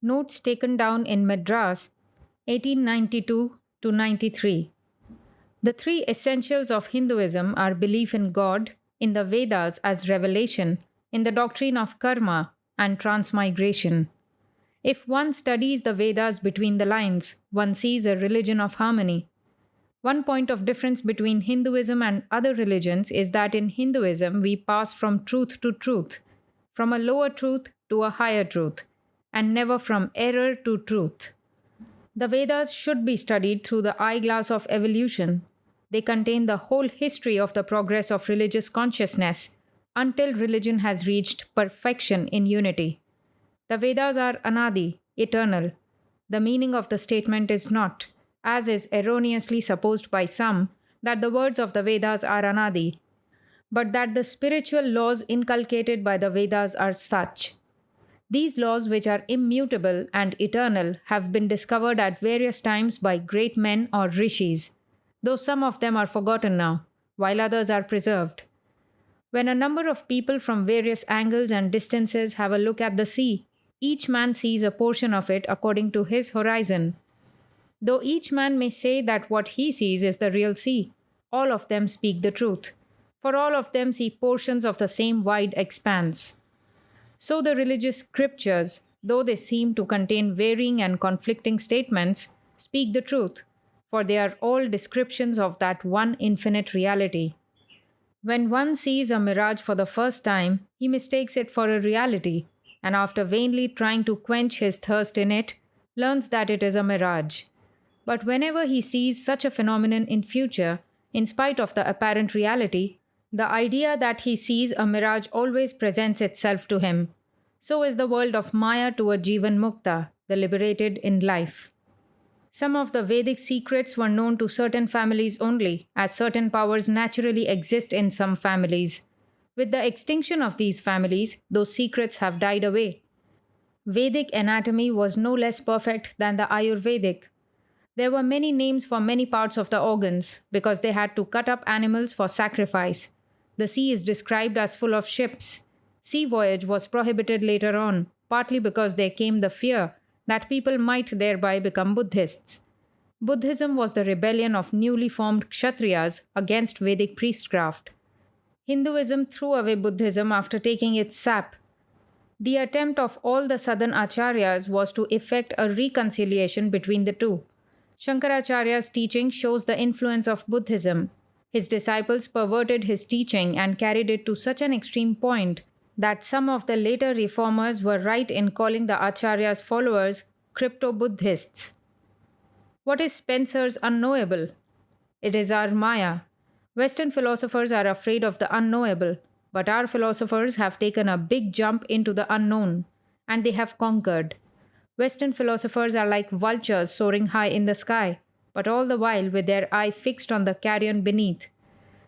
Notes taken down in Madras, 1892 to 93. The three essentials of Hinduism are belief in God, in the Vedas as revelation, in the doctrine of karma, and transmigration. If one studies the Vedas between the lines, one sees a religion of harmony. One point of difference between Hinduism and other religions is that in Hinduism we pass from truth to truth, from a lower truth to a higher truth, and never from error to truth. The Vedas should be studied through the eyeglass of evolution. They contain the whole history of the progress of religious consciousness until religion has reached perfection in unity. The Vedas are anadi, eternal. The meaning of the statement is not, as is erroneously supposed by some, that the words of the Vedas are anadi, but that the spiritual laws inculcated by the Vedas are such. These laws, which are immutable and eternal, have been discovered at various times by great men or rishis, though some of them are forgotten now, while others are preserved. When a number of people from various angles and distances have a look at the sea, each man sees a portion of it according to his horizon. Though each man may say that what he sees is the real sea, all of them speak the truth, for all of them see portions of the same wide expanse. So the religious scriptures, though they seem to contain varying and conflicting statements, speak the truth, for they are all descriptions of that one infinite reality. When one sees a mirage for the first time, he mistakes it for a reality, and after vainly trying to quench his thirst in it, learns that it is a mirage. But whenever he sees such a phenomenon in future, in spite of the apparent reality, the idea that he sees a mirage always presents itself to him. So is the world of Maya to a Jivan Mukta, the liberated in life. Some of the Vedic secrets were known to certain families only, as certain powers naturally exist in some families. With the extinction of these families, those secrets have died away. Vedic anatomy was no less perfect than the Ayurvedic. There were many names for many parts of the organs, because they had to cut up animals for sacrifice. The sea is described as full of ships. Sea voyage was prohibited later on, partly because there came the fear that people might thereby become Buddhists. Buddhism was the rebellion of newly formed Kshatriyas against Vedic priestcraft. Hinduism threw away Buddhism after taking its sap. The attempt of all the southern acharyas was to effect a reconciliation between the two. Shankaracharya's teaching shows the influence of Buddhism. His disciples perverted his teaching and carried it to such an extreme point that some of the later reformers were right in calling the Acharya's followers crypto-Buddhists. What is Spencer's unknowable? It is our Maya. Western philosophers are afraid of the unknowable, but our philosophers have taken a big jump into the unknown, and they have conquered. Western philosophers are like vultures soaring high in the sky, but all the while with their eye fixed on the carrion beneath.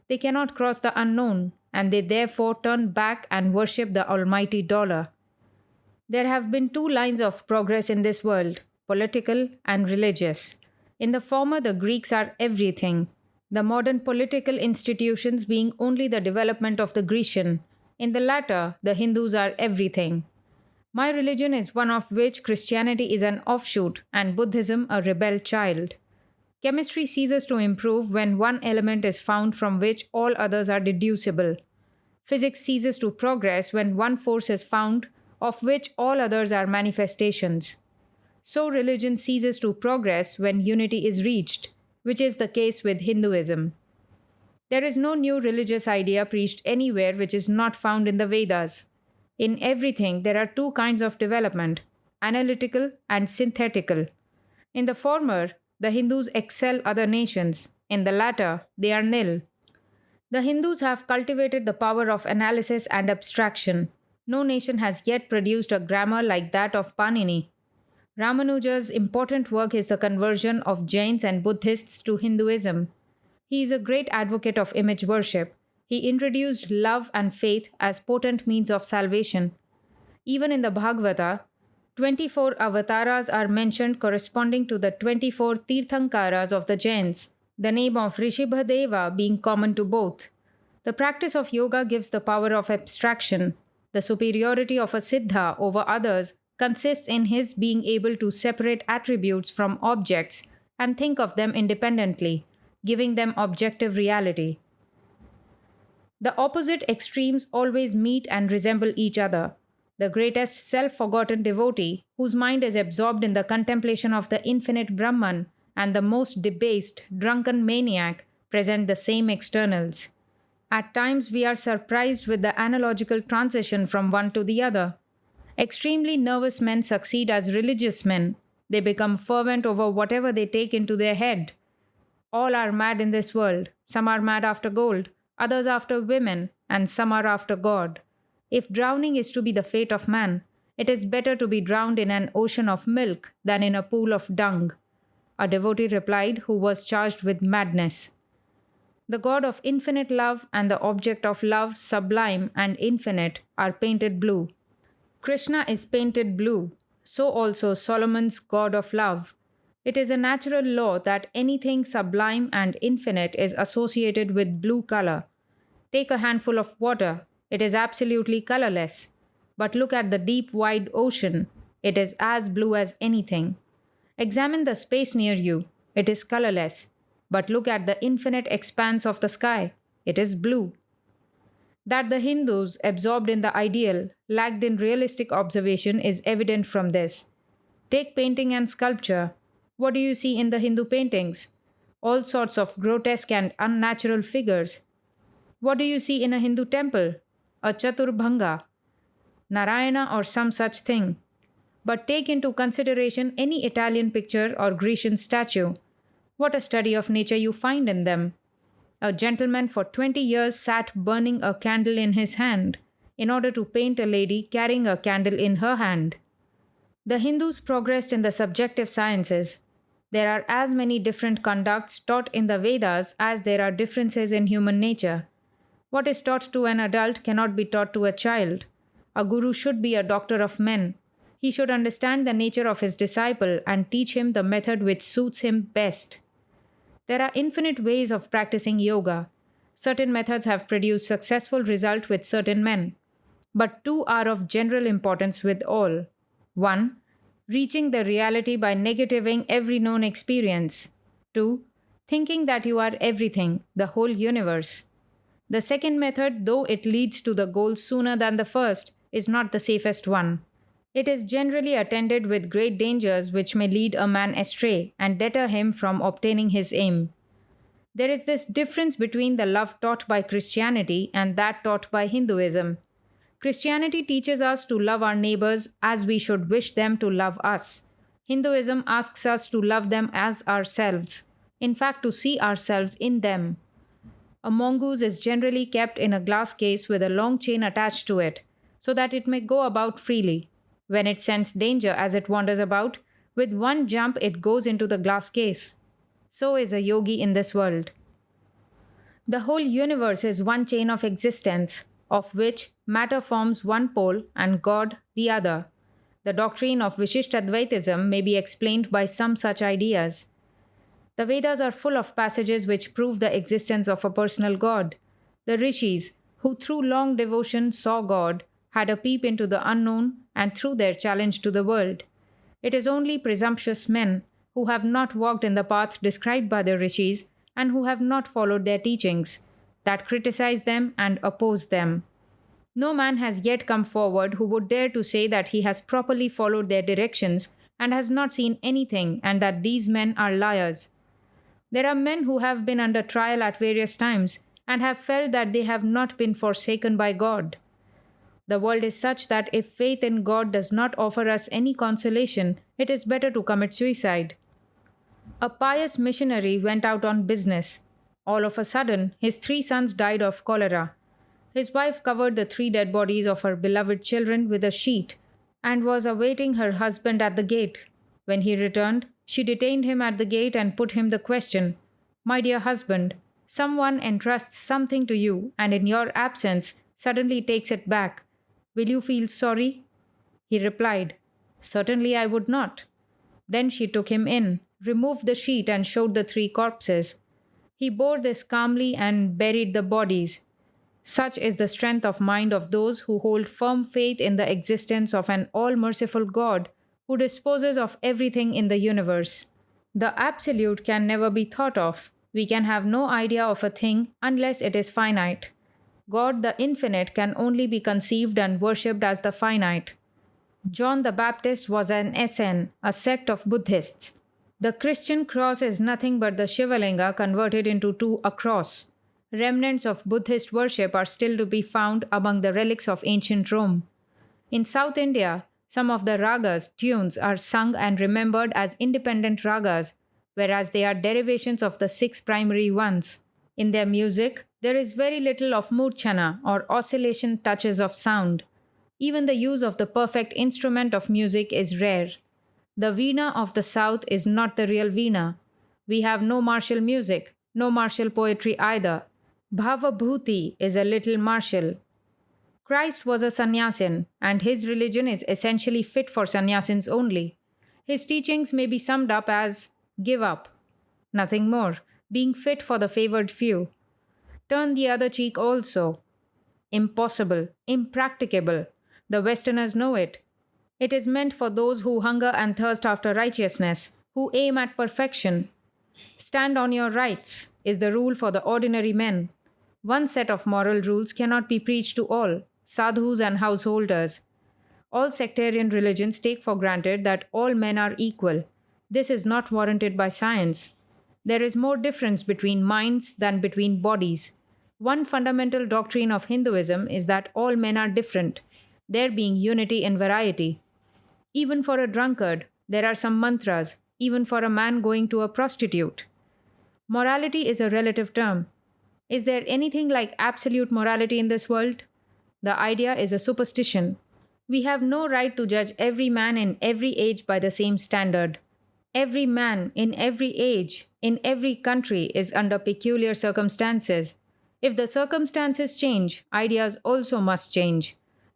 They cannot cross the unknown, and they therefore turn back and worship the almighty dollar. There have been two lines of progress in this world, political and religious. In the former, the Greeks are everything, the modern political institutions being only the development of the Grecian. In the latter, the Hindus are everything. My religion is one of which Christianity is an offshoot and Buddhism a rebel child. Chemistry ceases to improve when one element is found from which all others are deducible. Physics ceases to progress when one force is found of which all others are manifestations. So religion ceases to progress when unity is reached, which is the case with Hinduism. There is no new religious idea preached anywhere which is not found in the Vedas. In everything, there are two kinds of development, analytical and synthetical. In the former, the Hindus excel other nations. In the latter, they are nil. The Hindus have cultivated the power of analysis and abstraction. No nation has yet produced a grammar like that of Panini. Ramanuja's important work is the conversion of Jains and Buddhists to Hinduism. He is a great advocate of image worship. He introduced love and faith as potent means of salvation. Even in the Bhagavata, 24 avatars are mentioned corresponding to the 24 Tirthankaras of the Jains, the name of Rishibhadeva being common to both. The practice of yoga gives the power of abstraction. The superiority of a siddha over others consists in his being able to separate attributes from objects and think of them independently, giving them objective reality. The opposite extremes always meet and resemble each other. The greatest self forgotten devotee, whose mind is absorbed in the contemplation of the infinite Brahman, and the most debased, drunken maniac present the same externals. At times, we are surprised with the analogical transition from one to the other. Extremely nervous men succeed as religious men. They become fervent over whatever they take into their head. All are mad in this world. Some are mad after gold, others after women, and some are after God. If drowning is to be the fate of man, it is better to be drowned in an ocean of milk than in a pool of dung. A devotee replied who was charged with madness. The God of infinite love and the object of love, sublime and infinite, are painted blue. Krishna is painted blue, so also Solomon's God of love. It is a natural law that anything sublime and infinite is associated with blue color. Take a handful of water, it is absolutely colorless. But look at the deep, wide ocean, it is as blue as anything. Examine the space near you, it is colorless. But look at the infinite expanse of the sky, it is blue. That the Hindus, absorbed in the ideal, lacked in realistic observation is evident from this. Take painting and sculpture. What do you see in the Hindu paintings? All sorts of grotesque and unnatural figures. What do you see in a Hindu temple? A Chaturbhanga, Narayana, or some such thing. But take into consideration any Italian picture or Grecian statue. What a study of nature you find in them. A gentleman for 20 years sat burning a candle in his hand in order to paint a lady carrying a candle in her hand. The Hindus progressed in the subjective sciences. There are as many different conducts taught in the Vedas as there are differences in human nature. What is taught to an adult cannot be taught to a child. A guru should be a doctor of men. He should understand the nature of his disciple and teach him the method which suits him best. There are infinite ways of practicing yoga. Certain methods have produced successful results with certain men. But two are of general importance with all. 1. Reaching the reality by negativing every known experience. 2. Thinking that you are everything, the whole universe. The second method, though it leads to the goal sooner than the first, is not the safest one. It is generally attended with great dangers which may lead a man astray and deter him from obtaining his aim. There is this difference between the love taught by Christianity and that taught by Hinduism. Christianity teaches us to love our neighbors as we should wish them to love us. Hinduism asks us to love them as ourselves, in fact, to see ourselves in them. A mongoose is generally kept in a glass case with a long chain attached to it, so that it may go about freely. When it scents danger as it wanders about, with one jump it goes into the glass case. So is a yogi in this world. The whole universe is one chain of existence, of which matter forms one pole and God the other. The doctrine of Vishishtadvaitism may be explained by some such ideas. The Vedas are full of passages which prove the existence of a personal God. The rishis, who through long devotion saw God, had a peep into the unknown and threw their challenge to the world. It is only presumptuous men who have not walked in the path described by the rishis and who have not followed their teachings that criticize them and oppose them. No man has yet come forward who would dare to say that he has properly followed their directions and has not seen anything, and that these men are liars. There are men who have been under trial at various times and have felt that they have not been forsaken by God. The world is such that if faith in God does not offer us any consolation, it is better to commit suicide. A pious missionary went out on business. All of a sudden, his 3 sons died of cholera. His wife covered the 3 dead bodies of her beloved children with a sheet and was awaiting her husband at the gate. When he returned, she detained him at the gate and put him the question, "My dear husband, someone entrusts something to you and in your absence suddenly takes it back. Will you feel sorry?" He replied, "Certainly I would not." Then she took him in, removed the sheet and showed the 3 corpses. He bore this calmly and buried the bodies. Such is the strength of mind of those who hold firm faith in the existence of an all merciful God who disposes of everything in the universe. The absolute can never be thought of. We can have no idea of a thing unless it is finite. God the infinite can only be conceived and worshipped as the finite. John the Baptist was an SN, a sect of Buddhists. The Christian cross is nothing but the Shivalinga converted into a cross. Remnants of Buddhist worship are still to be found among the relics of ancient Rome. In South India, some of the ragas, tunes, are sung and remembered as independent ragas, whereas they are derivations of the six primary ones. In their music, there is very little of murchana or oscillation touches of sound. Even the use of the perfect instrument of music is rare. The veena of the South is not the real veena. We have no martial music, no martial poetry either. Bhavabhuti is a little martial. Christ was a sannyasin, and his religion is essentially fit for sannyasins only. His teachings may be summed up as give up, nothing more, being fit for the favored few. Turn the other cheek also. Impossible, impracticable. The Westerners know it. It is meant for those who hunger and thirst after righteousness, who aim at perfection. Stand on your rights is the rule for the ordinary men. One set of moral rules cannot be preached to all, sadhus and householders. All sectarian religions take for granted that all men are equal. This is not warranted by science. There is more difference between minds than between bodies. One fundamental doctrine of Hinduism is that all men are different, there being unity in variety. Even for a drunkard, there are some mantras, even for a man going to a prostitute. Morality is a relative term. Is there anything like absolute morality in this world? The idea is a superstition. We have no right to judge every man in every age by the same standard. Every man in every age, in every country, is under peculiar circumstances. If the circumstances change, ideas also must change.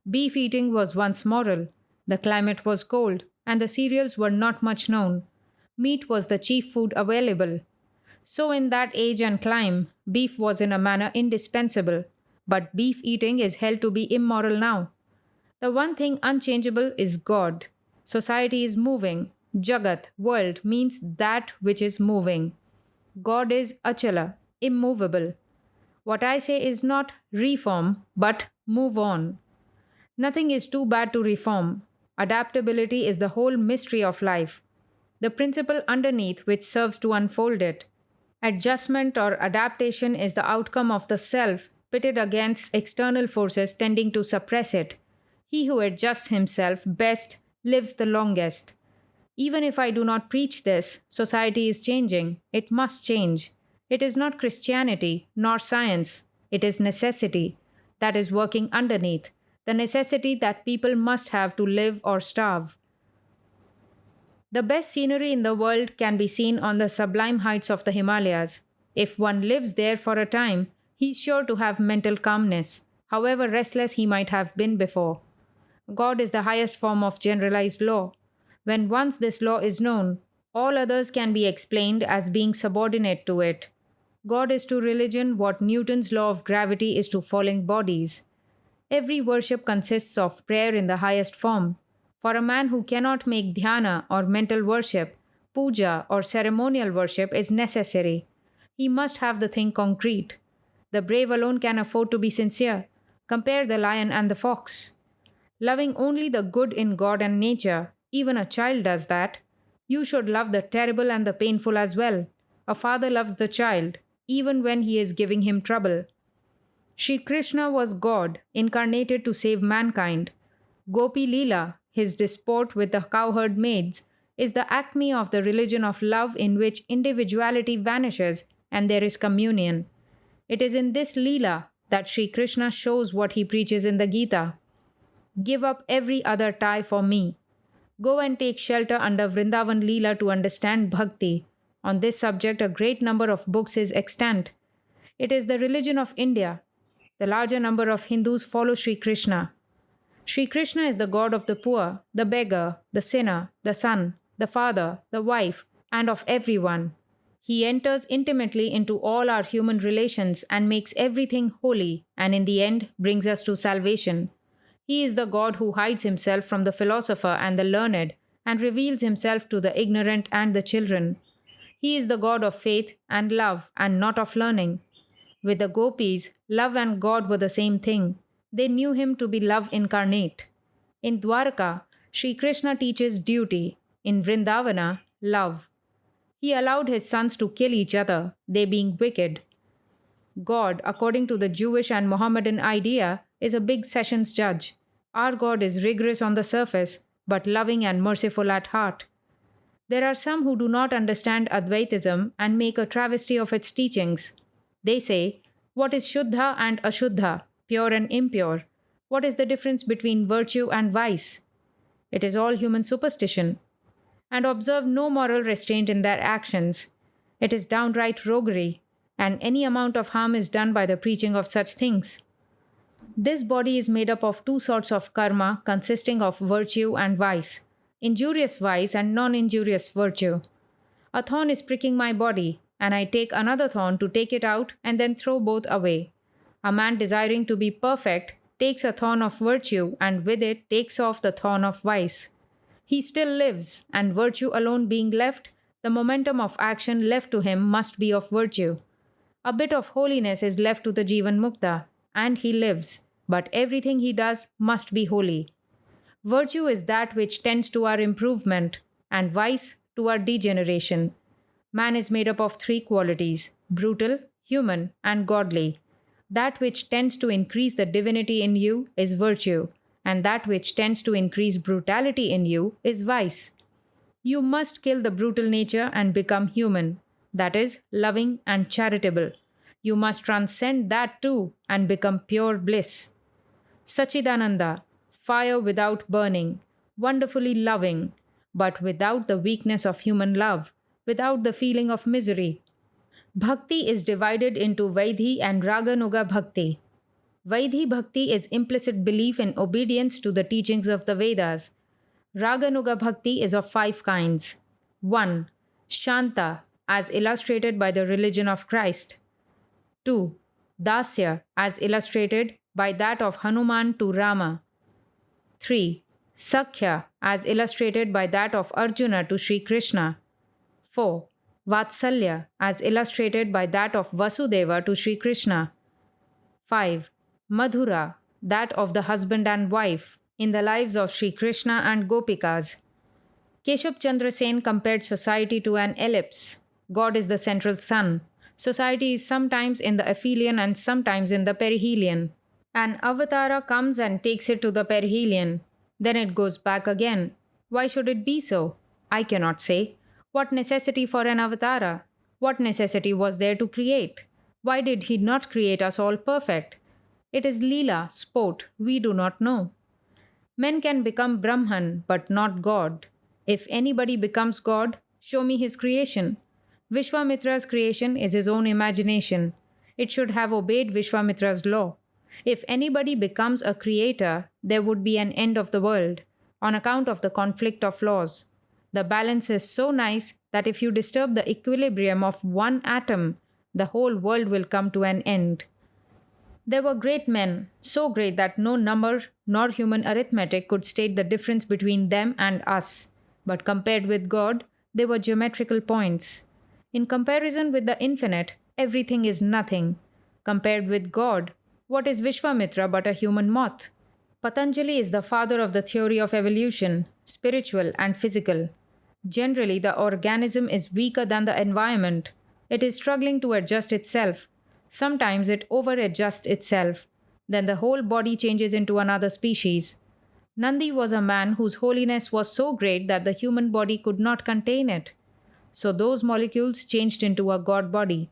Beef eating was once moral. The climate was cold, and the cereals were not much known. Meat was the chief food available. So, in that age and clime, beef was in a manner indispensable. But beef eating is held to be immoral now. The one thing unchangeable is God. Society is moving. Jagat, world, means that which is moving. God is achala, immovable. What I say is not reform, but move on. Nothing is too bad to reform. Adaptability is the whole mystery of life, the principle underneath which serves to unfold it. Adjustment or adaptation is the outcome of the self pitted against external forces tending to suppress it. He who adjusts himself best lives the longest. Even if I do not preach this, society is changing. It must change. It is not Christianity nor science. It is necessity that is working underneath, the necessity that people must have to live or starve. The best scenery in the world can be seen on the sublime heights of the Himalayas. If one lives there for a time, he is sure to have mental calmness, however restless he might have been before. God is the highest form of generalized law. When once this law is known, all others can be explained as being subordinate to it. God is to religion what Newton's law of gravity is to falling bodies. Every worship consists of prayer in the highest form. For a man who cannot make dhyana or mental worship, puja or ceremonial worship is necessary. He must have the thing concrete. The brave alone can afford to be sincere. Compare the lion and the fox. Loving only the good in God and nature, even a child does that. You should love the terrible and the painful as well. A father loves the child, even when he is giving him trouble. Shri Krishna was God, incarnated to save mankind. Gopi Leela, his disport with the cowherd maids, is the acme of the religion of love in which individuality vanishes and there is communion. It is in this Leela that Shri Krishna shows what he preaches in the Gita. Give up every other tie for me. Go and take shelter under Vrindavan Leela to understand bhakti. On this subject, a great number of books is extant. It is the religion of India. The larger number of Hindus follow Shri Krishna. Shri Krishna is the God of the poor, the beggar, the sinner, the son, the father, the wife, and of everyone. He enters intimately into all our human relations and makes everything holy, and in the end brings us to salvation. He is the God who hides himself from the philosopher and the learned and reveals himself to the ignorant and the children. He is the God of faith and love and not of learning. With the gopis, love and God were the same thing. They knew him to be love incarnate. In Dwarka, Sri Krishna teaches duty. In Vrindavana, love. He allowed his sons to kill each other, they being wicked. God, according to the Jewish and Mohammedan idea, is a big sessions judge. Our God is rigorous on the surface, but loving and merciful at heart. There are some who do not understand Advaitism and make a travesty of its teachings. They say, what is Shuddha and Ashuddha, pure and impure? What is the difference between virtue and vice? It is all human superstition. And observe no moral restraint in their actions. It is downright roguery, and any amount of harm is done by the preaching of such things. This body is made up of two sorts of karma consisting of virtue and vice, injurious vice and non injurious virtue. A thorn is pricking my body, and I take another thorn to take it out and then throw both away. A man desiring to be perfect takes a thorn of virtue and with it takes off the thorn of vice. He still lives, and virtue alone being left, the momentum of action left to him must be of virtue. A bit of holiness is left to the Jivan Mukta, and he lives, but everything he does must be holy. Virtue is that which tends to our improvement, and vice to our degeneration. Man is made up of three qualities: brutal, human, and godly. That which tends to increase the divinity in you is virtue, and that which tends to increase brutality in you is vice. You must kill the brutal nature and become human, that is, loving and charitable. You must transcend that too and become pure bliss. Sachidananda, fire without burning, wonderfully loving, but without the weakness of human love, without the feeling of misery. Bhakti is divided into Vaidhi and Raganuga Bhakti. Vaidhi Bhakti is implicit belief in obedience to the teachings of the Vedas. Raganuga Bhakti is of 5 kinds. 1. Shanta, as illustrated by the religion of Christ. 2. Dasya, as illustrated by that of Hanuman to Rama. 3. Sakhya, as illustrated by that of Arjuna to Sri Krishna. 4. Vatsalya, as illustrated by that of Vasudeva to Sri Krishna. 5. Madhura, that of the husband and wife, in the lives of Sri Krishna and Gopikas. Keshab Chandra Sen compared society to an ellipse. God is the central sun. Society is sometimes in the aphelion and sometimes in the perihelion. An avatara comes and takes it to the perihelion. Then it goes back again. Why should it be so? I cannot say. What necessity for an avatara? What necessity was there to create? Why did he not create us all perfect? It is Leela, sport, we do not know. Men can become Brahman, but not God. If anybody becomes God, show me his creation. Vishwamitra's creation is his own imagination. It should have obeyed Vishwamitra's law. If anybody becomes a creator, there would be an end of the world, on account of the conflict of laws. The balance is so nice that if you disturb the equilibrium of one atom, the whole world will come to an end. There were great men, so great that no number nor human arithmetic could state the difference between them and us. But compared with God, they were geometrical points. In comparison with the infinite, everything is nothing. Compared with God, what is Vishwamitra but a human moth? Patanjali is the father of the theory of evolution, spiritual and physical. Generally, the organism is weaker than the environment. It is struggling to adjust itself. Sometimes it over-adjusts itself. Then the whole body changes into another species. Nandi was a man whose holiness was so great that the human body could not contain it. So those molecules changed into a god body.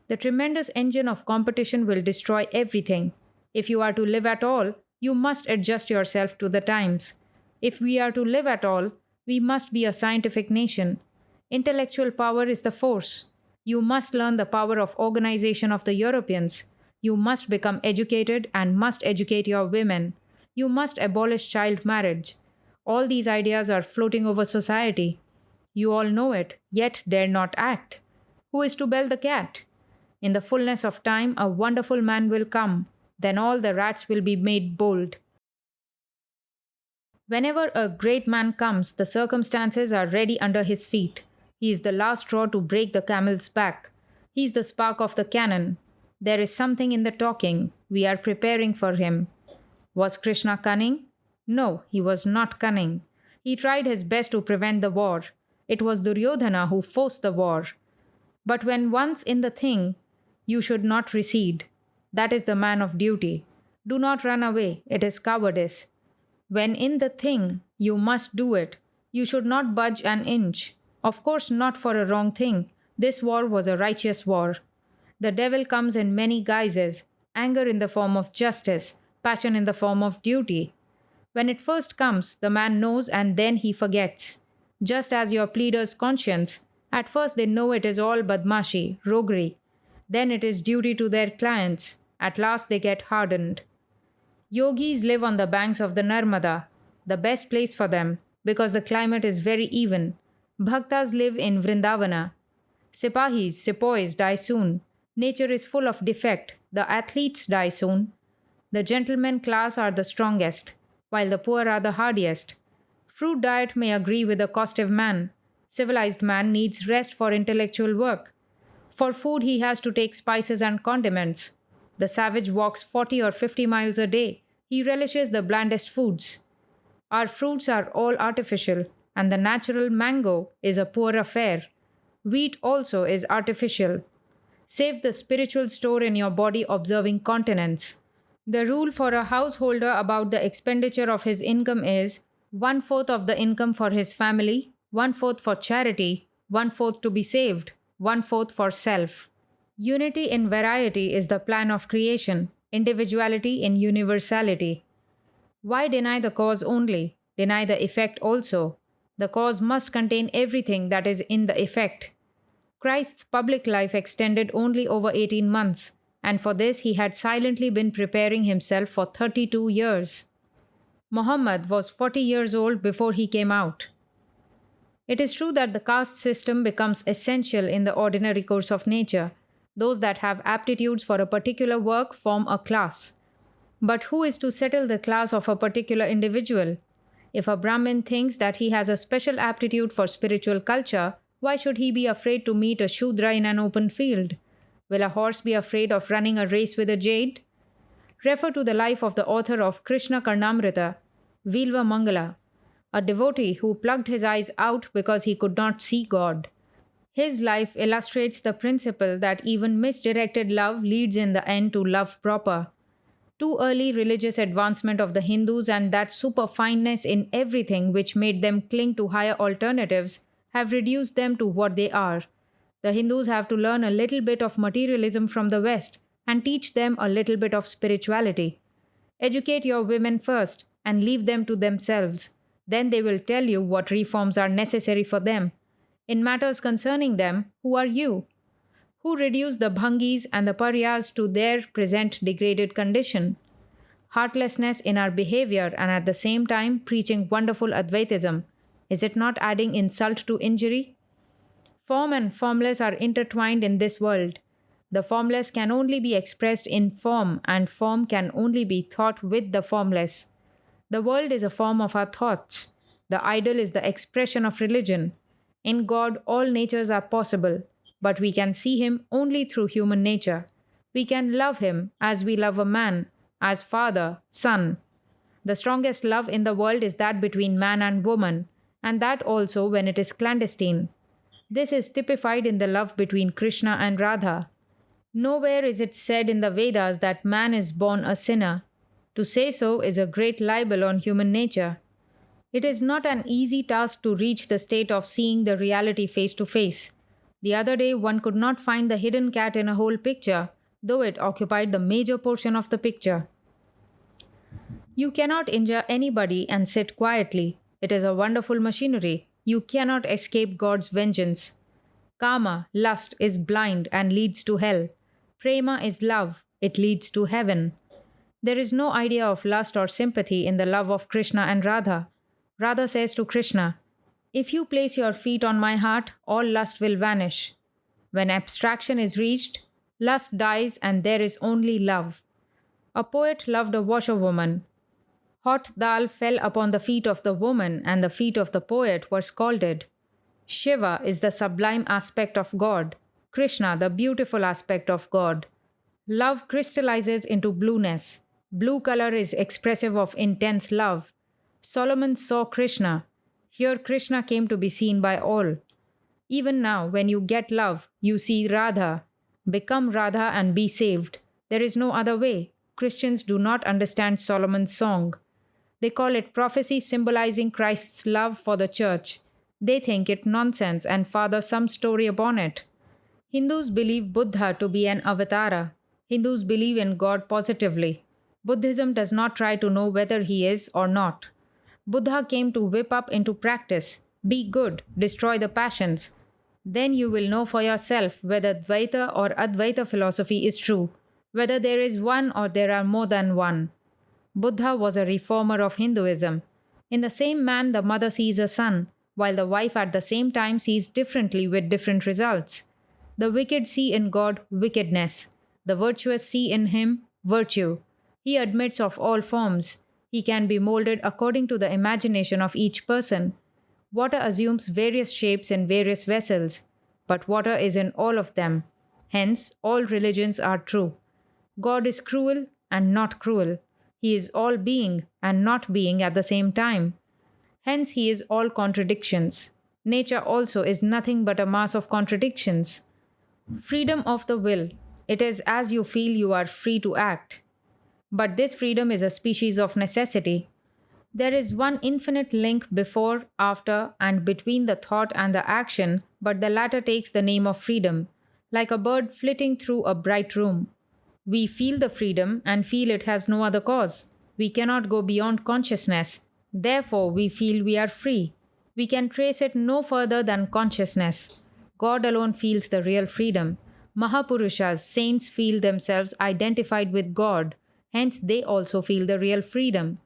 The tremendous engine of competition will destroy everything. If you are to live at all, you must adjust yourself to the times. If we are to live at all, we must be a scientific nation. Intellectual power is the force. You must learn the power of organization of the Europeans. You must become educated and must educate your women. You must abolish child marriage. All these ideas are floating over society. You all know it, yet dare not act. Who is to bell the cat? In the fullness of time, a wonderful man will come. Then all the rats will be made bold. Whenever a great man comes, the circumstances are ready under his feet. He is the last straw to break the camel's back. He is the spark of the cannon. There is something in the talking. We are preparing for him. Was Krishna cunning? No, he was not cunning. He tried his best to prevent the war. It was Duryodhana who forced the war. But when once in the thing, you should not recede. That is the man of duty. Do not run away. It is cowardice. When in the thing, you must do it. You should not budge an inch. Of course, not for a wrong thing. This war was a righteous war. The devil comes in many guises, anger in the form of justice, passion in the form of duty. When it first comes, the man knows and then he forgets. Just as your pleader's conscience, at first they know it is all badmashi, roguery. Then it is duty to their clients. At last they get hardened. Yogis live on the banks of the Narmada, the best place for them, because the climate is very even. Bhaktas live in Vrindavana. Sepoys die soon. Nature is full of defect. The athletes die soon. The gentleman class are the strongest, while the poor are the hardiest. Fruit diet may agree with the costive man. Civilized man needs rest for intellectual work. For food, he has to take spices and condiments. The savage walks 40 or 50 miles a day. He relishes the blandest foods. Our fruits are all artificial, and the natural mango is a poor affair. Wheat also is artificial. Save the spiritual store in your body, observing continence. The rule for a householder about the expenditure of his income is 1/4 of the income for his family, 1/4 for charity, 1/4 to be saved, 1/4 for self. Unity in variety is the plan of creation, individuality in universality. Why deny the cause only? Deny the effect also. The cause must contain everything that is in the effect. Christ's public life extended only over 18 months, and for this he had silently been preparing himself for 32 years. Muhammad was 40 years old before he came out. It is true that the caste system becomes essential in the ordinary course of nature. Those that have aptitudes for a particular work form a class. But who is to settle the class of a particular individual? If a Brahmin thinks that he has a special aptitude for spiritual culture, why should he be afraid to meet a Shudra in an open field? Will a horse be afraid of running a race with a jade? Refer to the life of the author of Krishna Karnamrita, Vilva Mangala, a devotee who plugged his eyes out because he could not see God. His life illustrates the principle that even misdirected love leads in the end to love proper. Too early religious advancement of the Hindus and that superfineness in everything which made them cling to higher alternatives have reduced them to what they are. The Hindus have to learn a little bit of materialism from the West and teach them a little bit of spirituality. Educate your women first and leave them to themselves. Then they will tell you what reforms are necessary for them. In matters concerning them, who are you? Who reduced the Bhangis and the Paryas to their present degraded condition? Heartlessness in our behavior and at the same time preaching wonderful Advaitism. Is it not adding insult to injury? Form and formless are intertwined in this world. The formless can only be expressed in form, and form can only be thought with the formless. The world is a form of our thoughts. The idol is the expression of religion. In God, all natures are possible, but we can see Him only through human nature. We can love Him as we love a man, as father, son. The strongest love in the world is that between man and woman, and that also when it is clandestine. This is typified in the love between Krishna and Radha. Nowhere is it said in the Vedas that man is born a sinner. To say so is a great libel on human nature. It is not an easy task to reach the state of seeing the reality face to face. The other day, one could not find the hidden cat in a whole picture, though it occupied the major portion of the picture. You cannot injure anybody and sit quietly. It is a wonderful machinery. You cannot escape God's vengeance. Kama, lust, is blind and leads to hell. Prema is love. It leads to heaven. There is no idea of lust or sympathy in the love of Krishna and Radha. Radha says to Krishna, "If you place your feet on my heart, all lust will vanish." When abstraction is reached, lust dies and there is only love. A poet loved a washerwoman. Hot dal fell upon the feet of the woman, and the feet of the poet were scalded. Shiva is the sublime aspect of God, Krishna, the beautiful aspect of God. Love crystallizes into blueness. Blue color is expressive of intense love. Solomon saw Krishna. Here, Krishna came to be seen by all. Even now, when you get love, you see Radha. Become Radha and be saved. There is no other way. Christians do not understand Solomon's song. They call it prophecy symbolizing Christ's love for the church. They think it nonsense and father some story upon it. Hindus believe Buddha to be an avatara. Hindus believe in God positively. Buddhism does not try to know whether he is or not. Buddha came to whip up into practice. Be good, destroy the passions. Then you will know for yourself whether Dvaita or Advaita philosophy is true, whether there is one or there are more than one. Buddha was a reformer of Hinduism. In the same man, the mother sees a son, while the wife at the same time sees differently with different results. The wicked see in God wickedness. The virtuous see in him virtue. He admits of all forms. He can be molded according to the imagination of each person. Water assumes various shapes in various vessels, but water is in all of them. Hence, all religions are true. God is cruel and not cruel. He is all being and not being at the same time. Hence, he is all contradictions. Nature also is nothing but a mass of contradictions. Freedom of the will. It is as you feel you are free to act. But this freedom is a species of necessity. There is one infinite link before, after, and between the thought and the action, but the latter takes the name of freedom, like a bird flitting through a bright room. We feel the freedom and feel it has no other cause. We cannot go beyond consciousness. Therefore, we feel we are free. We can trace it no further than consciousness. God alone feels the real freedom. Mahapurushas, saints, feel themselves identified with God. Hence, they also feel the real freedom.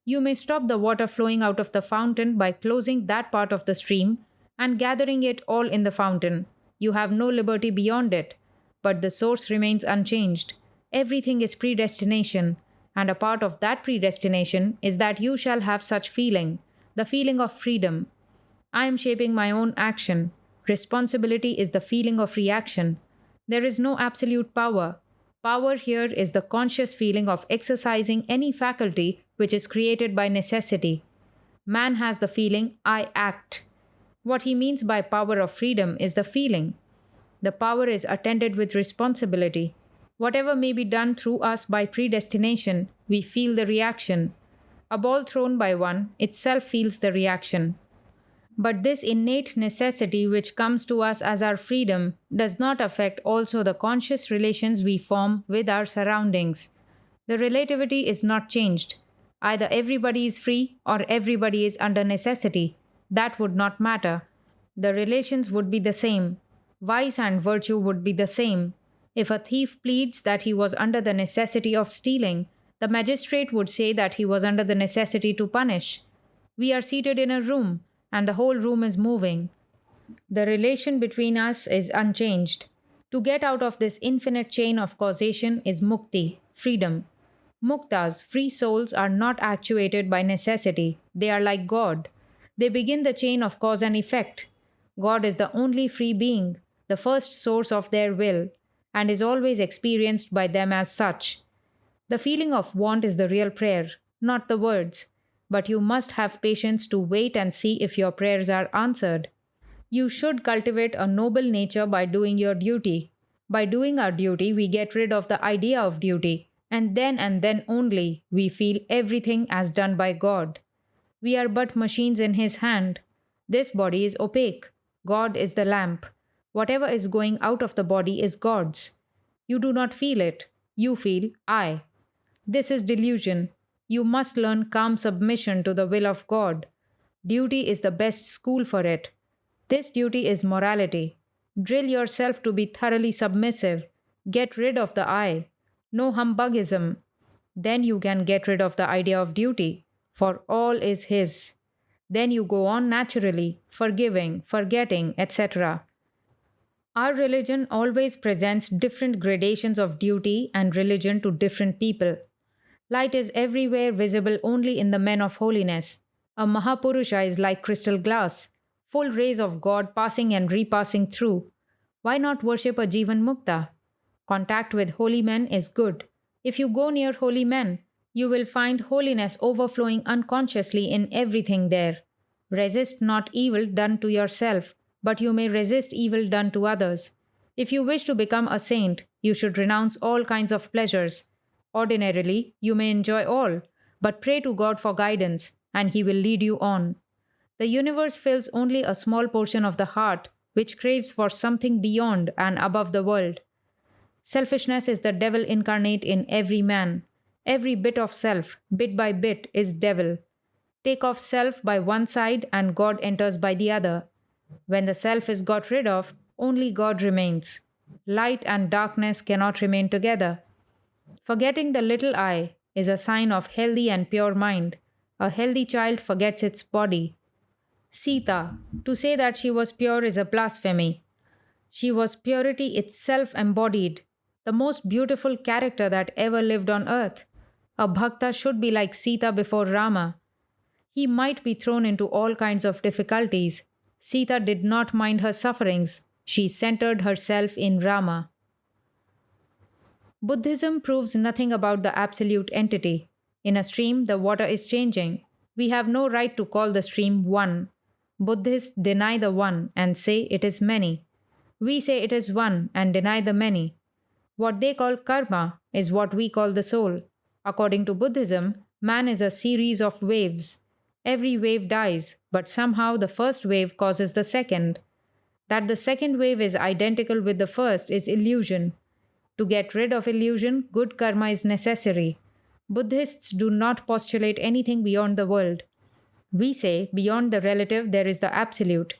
You may stop the water flowing out of the fountain by closing that part of the stream and gathering it all in the fountain. You have no liberty beyond it. But the source remains unchanged. Everything is predestination, and a part of that predestination is that you shall have such feeling, the feeling of freedom. I am shaping my own action. Responsibility is the feeling of reaction. There is no absolute power. Power here is the conscious feeling of exercising any faculty which is created by necessity. Man has the feeling, I act. What he means by power of freedom is the feeling. The power is attended with responsibility. Whatever may be done through us by predestination, we feel the reaction. A ball thrown by one itself feels the reaction. But this innate necessity which comes to us as our freedom does not affect also the conscious relations we form with our surroundings. The relativity is not changed. Either everybody is free or everybody is under necessity. That would not matter. The relations would be the same. Vice and virtue would be the same. If a thief pleads that he was under the necessity of stealing, the magistrate would say that he was under the necessity to punish. We are seated in a room, and the whole room is moving. The relation between us is unchanged. To get out of this infinite chain of causation is mukti, freedom. Muktas, free souls, are not actuated by necessity. They are like God. They begin the chain of cause and effect. God is the only free being, the first source of their will, and is always experienced by them as such. The feeling of want is the real prayer, not the words. But you must have patience to wait and see if your prayers are answered. You should cultivate a noble nature by doing your duty. By doing our duty, we get rid of the idea of duty, and then only we feel everything as done by God. We are but machines in His hand. This body is opaque. God is the lamp. Whatever is going out of the body is God's. You do not feel it. You feel I. This is delusion. You must learn calm submission to the will of God. Duty is the best school for it. This duty is morality. Drill yourself to be thoroughly submissive. Get rid of the I. No humbugism. Then you can get rid of the idea of duty, for all is His. Then you go on naturally, forgiving, forgetting, etc. Our religion always presents different gradations of duty and religion to different people. Light is everywhere visible only in the men of holiness. A Mahapurusha is like crystal glass, full rays of God passing and repassing through. Why not worship a Jivan Mukta? Contact with holy men is good. If you go near holy men, you will find holiness overflowing unconsciously in everything there. Resist not evil done to yourself, but you may resist evil done to others. If you wish to become a saint, you should renounce all kinds of pleasures. Ordinarily, you may enjoy all, but pray to God for guidance, and He will lead you on. The universe fills only a small portion of the heart, which craves for something beyond and above the world. Selfishness is the devil incarnate in every man. Every bit of self, bit by bit, is devil. Take off self by one side and God enters by the other. When the self is got rid of, only God remains. Light and darkness cannot remain together. Forgetting the little I is a sign of healthy and pure mind. A healthy child forgets its body. Sita, to say that she was pure is a blasphemy. She was purity itself embodied, the most beautiful character that ever lived on earth. A bhakta should be like Sita before Rama. He might be thrown into all kinds of difficulties. Sita did not mind her sufferings. She centered herself in Rama. Buddhism proves nothing about the absolute entity. In a stream, the water is changing. We have no right to call the stream one. Buddhists deny the one and say it is many. We say it is one and deny the many. What they call karma is what we call the soul. According to Buddhism, man is a series of waves. Every wave dies, but somehow the first wave causes the second. That the second wave is identical with the first is illusion. To get rid of illusion, good karma is necessary. Buddhists do not postulate anything beyond the world. We say beyond the relative there is the absolute.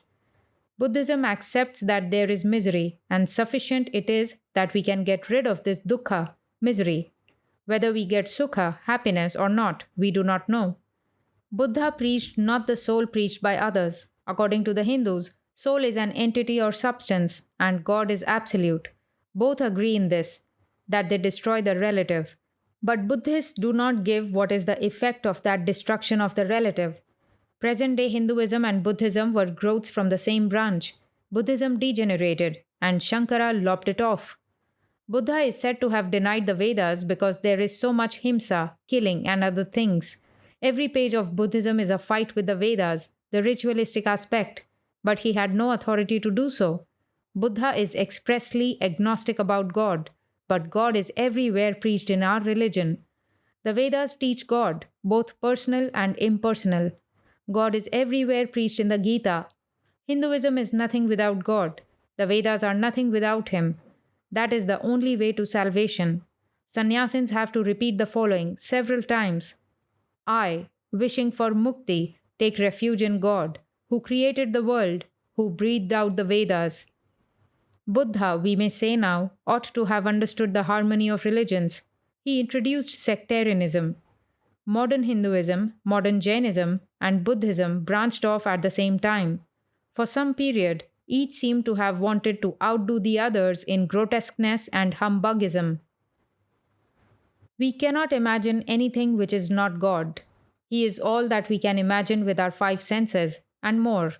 Buddhism accepts that there is misery, and sufficient it is that we can get rid of this dukkha, misery. Whether we get sukha, happiness, or not, we do not know. Buddha preached not the soul preached by others. According to the Hindus, soul is an entity or substance, and God is absolute. Both agree in this, that they destroy the relative. But Buddhists do not give what is the effect of that destruction of the relative. Present day Hinduism and Buddhism were growths from the same branch. Buddhism degenerated, and Shankara lopped it off. Buddha is said to have denied the Vedas because there is so much himsa, killing, and other things. Every page of Buddhism is a fight with the Vedas, the ritualistic aspect, but he had no authority to do so. Buddha is expressly agnostic about God, but God is everywhere preached in our religion. The Vedas teach God, both personal and impersonal. God is everywhere preached in the Gita. Hinduism is nothing without God. The Vedas are nothing without Him. That is the only way to salvation. Sannyasins have to repeat the following several times. I, wishing for mukti, take refuge in God, who created the world, who breathed out the Vedas. Buddha, we may say now, ought to have understood the harmony of religions. He introduced sectarianism. Modern Hinduism, modern Jainism, and Buddhism branched off at the same time. For some period, each seemed to have wanted to outdo the others in grotesqueness and humbugism. We cannot imagine anything which is not God. He is all that we can imagine with our five senses, and more.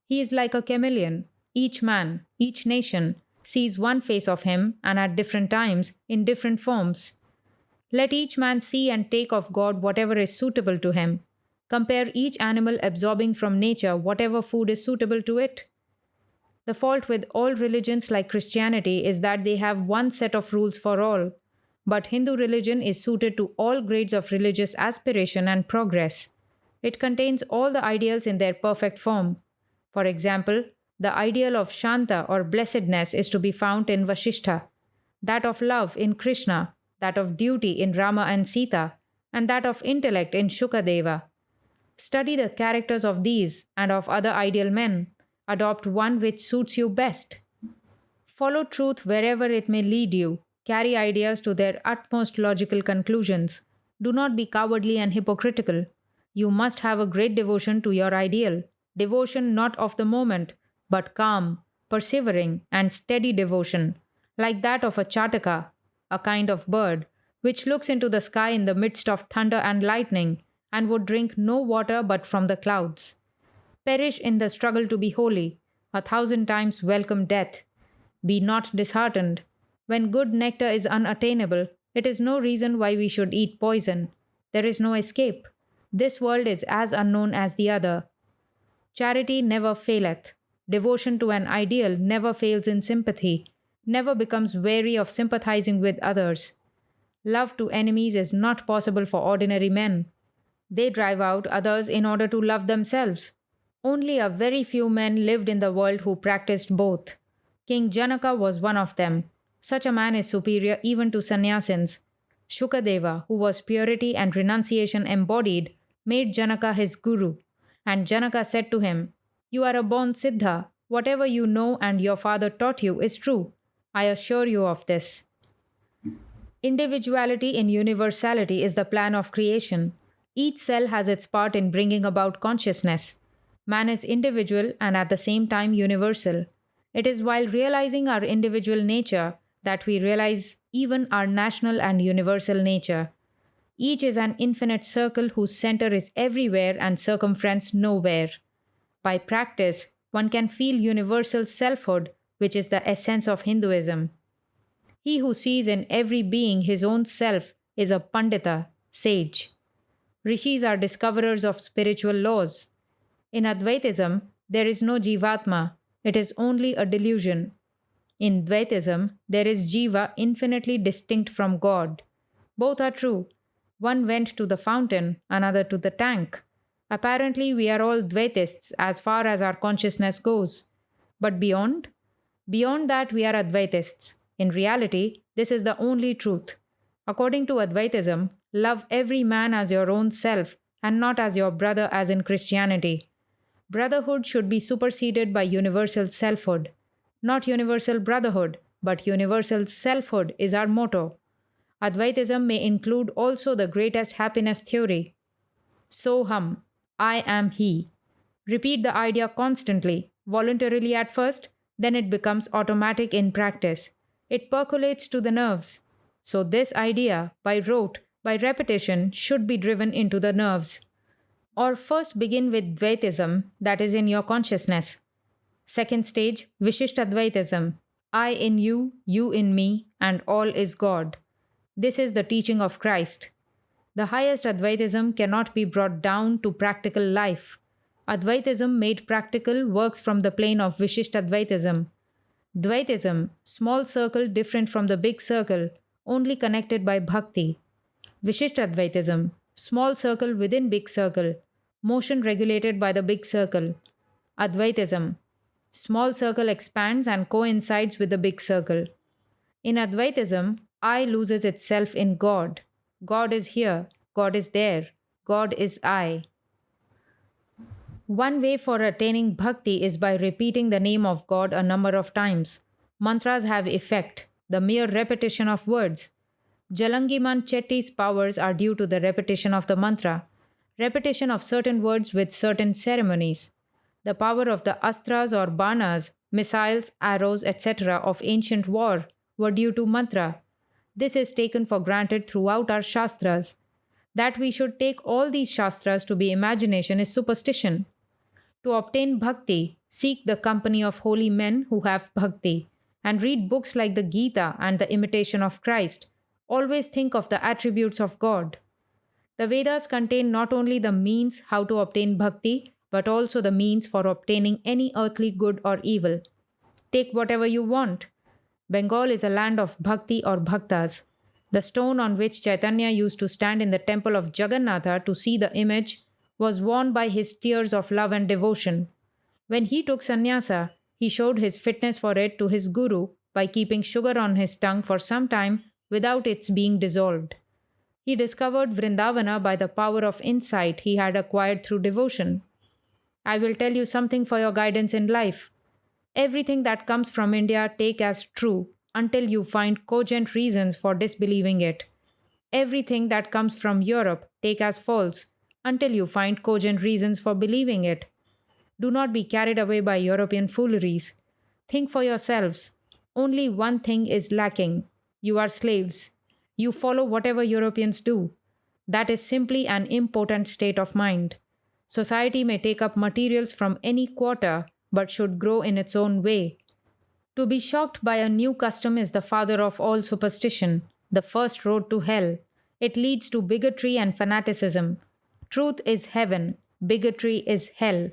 He is like a chameleon. Each man, each nation, sees one face of him and at different times, in different forms. Let each man see and take of God whatever is suitable to him. Compare each animal absorbing from nature whatever food is suitable to it. The fault with all religions like Christianity is that they have one set of rules for all. But Hindu religion is suited to all grades of religious aspiration and progress. It contains all the ideals in their perfect form. For example, the ideal of Shanta or blessedness is to be found in Vasishtha, that of love in Krishna, that of duty in Rama and Sita, and that of intellect in Shukadeva. Study the characters of these and of other ideal men. Adopt one which suits you best. Follow truth wherever it may lead you. Carry ideas to their utmost logical conclusions. Do not be cowardly and hypocritical. You must have a great devotion to your ideal. Devotion not of the moment, but calm, persevering, and steady devotion, like that of a chataka, a kind of bird, which looks into the sky in the midst of thunder and lightning, and would drink no water but from the clouds. Perish in the struggle to be holy, 1,000 times welcome death. Be not disheartened. When good nectar is unattainable, it is no reason why we should eat poison. There is no escape. This world is as unknown as the other. Charity never faileth. Devotion to an ideal never fails in sympathy, never becomes weary of sympathizing with others. Love to enemies is not possible for ordinary men. They drive out others in order to love themselves. Only a very few men lived in the world who practiced both. King Janaka was one of them. Such a man is superior even to sannyasins. Shukadeva, who was purity and renunciation embodied, made Janaka his guru. And Janaka said to him, "You are a born Siddha. Whatever you know and your father taught you is true. I assure you of this." Individuality in universality is the plan of creation. Each cell has its part in bringing about consciousness. Man is individual and at the same time universal. It is while realizing our individual nature that we realize even our national and universal nature. Each is an infinite circle whose center is everywhere and circumference nowhere. By practice, one can feel universal selfhood, which is the essence of Hinduism. He who sees in every being his own self is a Pandita, sage. Rishis are discoverers of spiritual laws. In Advaitism, there is no Jivatma, it is only a delusion. In Dvaitism, there is Jiva infinitely distinct from God. Both are true. One went to the fountain, another to the tank. Apparently, we are all Dvaitists as far as our consciousness goes. But beyond? Beyond that, we are Advaitists. In reality, this is the only truth. According to Advaitism, love every man as your own self and not as your brother as in Christianity. Brotherhood should be superseded by universal selfhood. Not universal brotherhood, but universal selfhood is our motto. Advaitism may include also the greatest happiness theory. Soham, I am he. Repeat the idea constantly, voluntarily at first, then it becomes automatic in practice. It percolates to the nerves. So this idea, by rote, by repetition, should be driven into the nerves. Or first begin with Dvaitism, that is in your consciousness. Second stage, Vishishtadvaitism. I in you in me, and all is God. This is the teaching of Christ. The highest Advaitism cannot be brought down to practical life. Advaitism made practical works from the plane of Vishishtadvaitism. Dvaitism, small circle different from the big circle, only connected by bhakti. Vishishtadvaitism, small circle within big circle, motion regulated by the big circle. Advaitism, small circle expands and coincides with the big circle. In Advaitism, I loses itself in God. God is here, God is there, God is I. One way for attaining bhakti is by repeating the name of God a number of times. Mantras have effect, the mere repetition of words. Jalangiman Chetty's powers are due to the repetition of the mantra, repetition of certain words with certain ceremonies. The power of the astras or banas, missiles, arrows, etc. of ancient war were due to mantra. This is taken for granted throughout our shastras. That we should take all these shastras to be imagination is superstition. To obtain bhakti, seek the company of holy men who have bhakti, and read books like the Gita and the Imitation of Christ. Always think of the attributes of God. The Vedas contain not only the means how to obtain bhakti, but also the means for obtaining any earthly good or evil. Take whatever you want. Bengal is a land of bhakti or bhaktas. The stone on which Chaitanya used to stand in the temple of Jagannatha to see the image was worn by his tears of love and devotion. When he took sannyasa, he showed his fitness for it to his guru by keeping sugar on his tongue for some time without its being dissolved. He discovered Vrindavana by the power of insight he had acquired through devotion. I will tell you something for your guidance in life. Everything that comes from India take as true until you find cogent reasons for disbelieving it. Everything that comes from Europe take as false until you find cogent reasons for believing it. Do not be carried away by European fooleries. Think for yourselves. Only one thing is lacking. You are slaves. You follow whatever Europeans do. That is simply an impotent state of mind. Society may take up materials from any quarter, but should grow in its own way. To be shocked by a new custom is the father of all superstition, the first road to hell. It leads to bigotry and fanaticism. Truth is heaven, bigotry is hell.